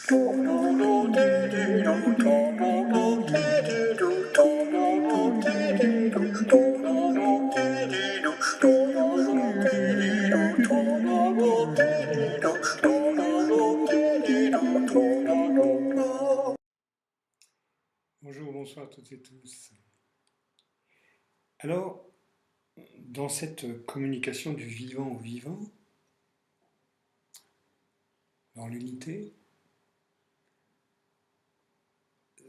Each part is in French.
Bonjour, bonsoir à toutes et tous. Alors, dans cette communication du vivant au vivant, dans l'unité,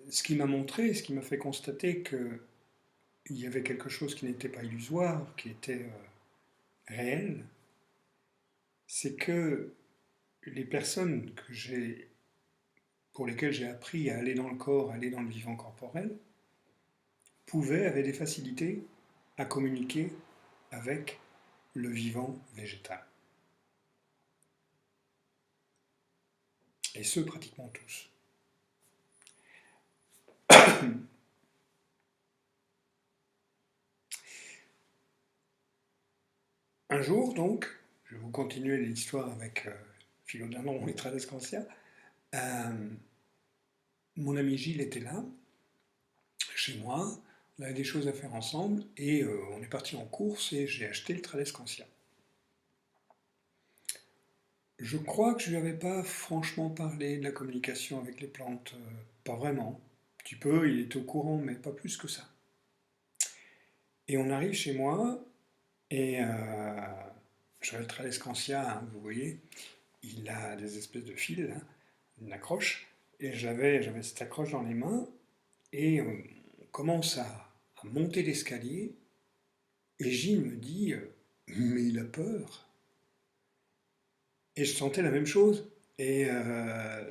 ce qui m'a montré, ce qui m'a fait constater qu'il y avait quelque chose qui n'était pas illusoire, qui était réel, c'est que les personnes pour lesquelles j'ai appris à aller dans le corps, à aller dans le vivant corporel, avaient des facilités à communiquer avec le vivant végétal. Et ce, pratiquement tous. Un jour, donc, je vais vous continuer l'histoire avec Philodendron et Tradescantia. Mon ami Gilles était là, chez moi, on avait des choses à faire ensemble, et on est parti en course et j'ai acheté le Tradescantia. Je crois que je ne lui avais pas franchement parlé de la communication avec les plantes, pas vraiment. Un petit peu, il était au courant, mais pas plus que ça. Et on arrive chez moi, et j'avais le Tradescantia, hein, vous voyez, il a des espèces de fils, hein, une accroche, et j'avais cette accroche dans les mains, et on commence à monter l'escalier, et Gilles me dit mais il a peur. Et je sentais la même chose. Et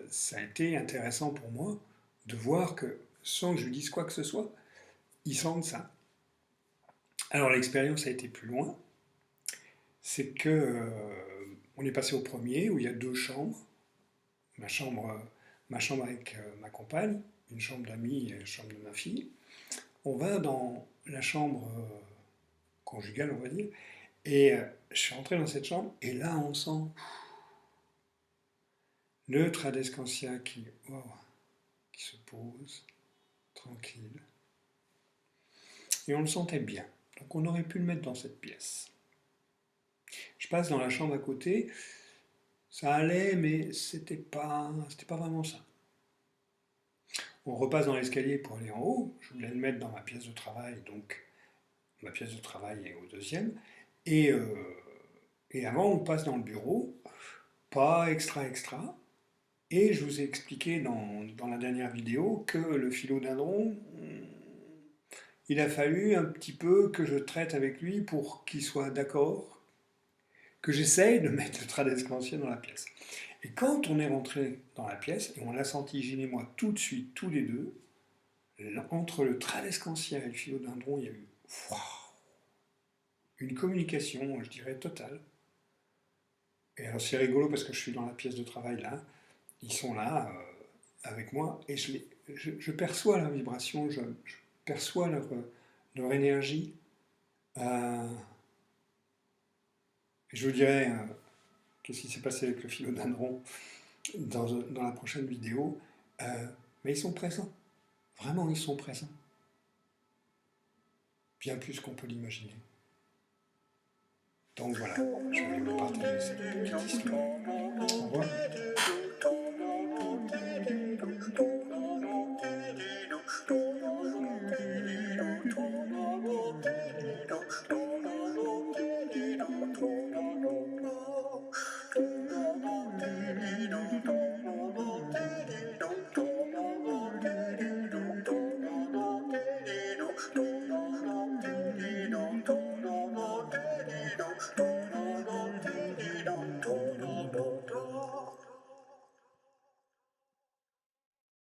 ça a été intéressant pour moi de voir que, sans que je lui dise quoi que ce soit, il sent ça. Alors l'expérience a été plus loin. C'est que on est passé au premier, où il y a deux chambres. Ma chambre, avec ma compagne, une chambre d'amis et une chambre de ma fille. On va dans la chambre conjugale, on va dire, et je suis rentré dans cette chambre, et là on sent le Tradescantia wow, qui se pose, tranquille. Et on le sentait bien. Donc on aurait pu le mettre dans cette pièce. Je passe dans la chambre à côté, ça allait, mais c'était pas vraiment ça. On repasse dans l'escalier pour aller en haut, je voulais le mettre dans ma pièce de travail, donc ma pièce de travail est au deuxième, et, avant on passe dans le bureau, pas extra, et je vous ai expliqué dans la dernière vidéo que le philodendron, il a fallu un petit peu que je traite avec lui pour qu'il soit d'accord, que j'essaye de mettre le Tradescantia dans la pièce. Et quand on est rentré dans la pièce, et on l'a senti, Gilles et moi, tout de suite, tous les deux, entre le Tradescantia et le philodendron, il y a eu wow, une communication, je dirais, totale. Et alors c'est rigolo parce que je suis dans la pièce de travail là, ils sont là avec moi, et je perçois leur vibration, je perçois leur énergie. Je vous dirai qu'est-ce qui s'est passé avec le philodendron dans la prochaine vidéo, mais ils sont présents, vraiment ils sont présents, bien plus qu'on peut l'imaginer. Donc voilà, je vais vous partager cette petite histoire. Au revoir.